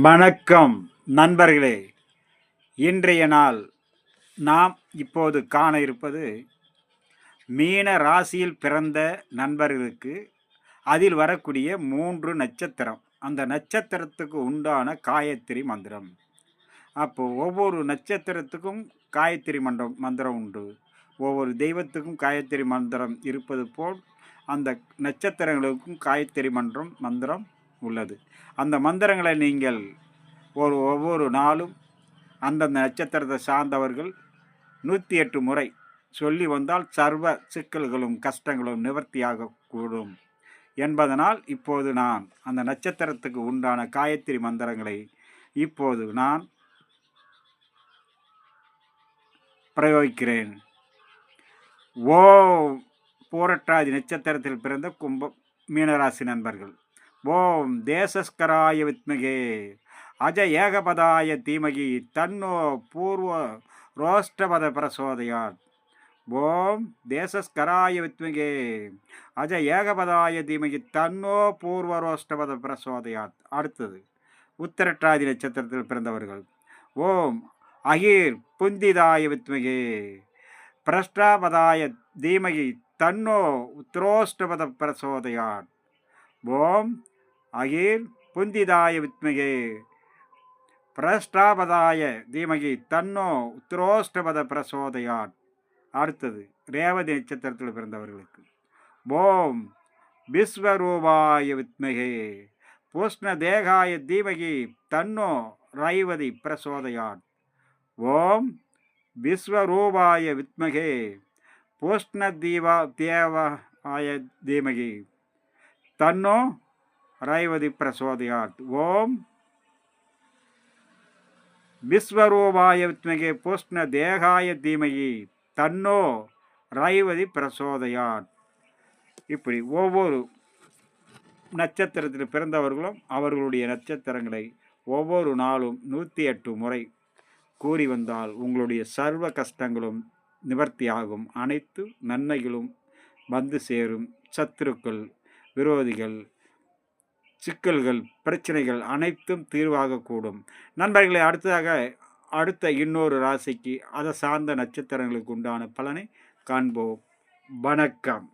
வணக்கம் நண்பர்களே. இன்றைய நாள் நாம் இப்போது காண இருப்பது மீன ராசியில் பிறந்த நண்பர்களுக்கு அதில் வரக்கூடிய 3 நட்சத்திரம். அந்த நட்சத்திரத்துக்கு உண்டான காயத்ரி மந்திரம். அப்போ ஒவ்வொரு நட்சத்திரத்துக்கும் காயத்ரி மந்திரம் உண்டு. ஒவ்வொரு தெய்வத்துக்கும் காயத்ரி மந்திரம் இருப்பது போல் அந்த நட்சத்திரங்களுக்கும் காயத்ரி மந்திரம் உள்ளது. அந்த மந்திரங்களை நீங்கள் ஒவ்வொரு நாளும் அந்தந்த நட்சத்திரத்தை சார்ந்தவர்கள் 108 முறை சொல்லி வந்தால் சர்வ சிக்கல்களும் கஷ்டங்களும் நிவர்த்தியாகக்கூடும் என்பதனால் இப்போது நான் அந்த நட்சத்திரத்துக்கு உண்டான காயத்ரி மந்திரங்களை இப்போது நான் பிரயோகிக்கிறேன். ஓம் பூரட்டாதி நட்சத்திரத்தில் பிறந்த மீனராசி நண்பர்கள். ஓம் தேசஸ்கராய வித்மகே அஜ ஏகபதாய தீமகி தன்னோ பூர்வ ரோஷ்டபத பிரசோதயாத். ஓம் தேசஸ்கராய வித்மகே அஜ ஏகபதாய தீமகி தன்னோ பூர்வ ரோஷ்டபத பிரசோதயாத். அடுத்தது உத்திரட்டாதி நட்சத்திரத்தில் பிறந்தவர்கள். ஓம் அகீர் புந்திதாய வித்மகே பிரஷ்டாபதாய தீமகி தன்னோ உத்ரோஷ்டபத பிரசோதயாத். ஓம் அகீர் புந்திதாய வித்மகே பிரஷ்டாபதாய தீமகி தன்னோ உத்ரோஷ்டபத பிரசோதயாத். அடுத்தது ரேவதி நட்சத்திரத்தில் பிறந்தவர்களுக்கு. ஓம் விஸ்வரூபாய வித்மகே பூஷ்ண தேகாய தீமகி தன்னோ ரைவதி பிரசோதயாத். ஓம் விஸ்வரூபாய வித்மகே பூஷ்ண தேவாய தீமகி தன்னோ ரைவதி பிரசோதயாத். ஓம் விஸ்வரூபாய வித்மகே பூஷ்ண தேகாய தீமகி தன்னோ ரைவதி பிரசோதயாத். இப்படி ஒவ்வொரு நட்சத்திரத்தில் பிறந்தவர்களும் அவர்களுடைய நட்சத்திரங்களை ஒவ்வொரு நாளும் 108 முறை கூறி வந்தால் உங்களுடைய சர்வ கஷ்டங்களும் நிவர்த்தியாகும். அனைத்து நன்மைகளும் வந்து சேரும். சத்துருக்கள், விரோதிகள், சிக்கல்கள், பிரச்சனைகள் அனைத்தும் தீர்வாகக்கூடும். நண்பர்களை அடுத்த இன்னொரு ராசிக்கு அதை சார்ந்த நட்சத்திரங்களுக்கு உண்டான பலனை காண்போம். வணக்கம்.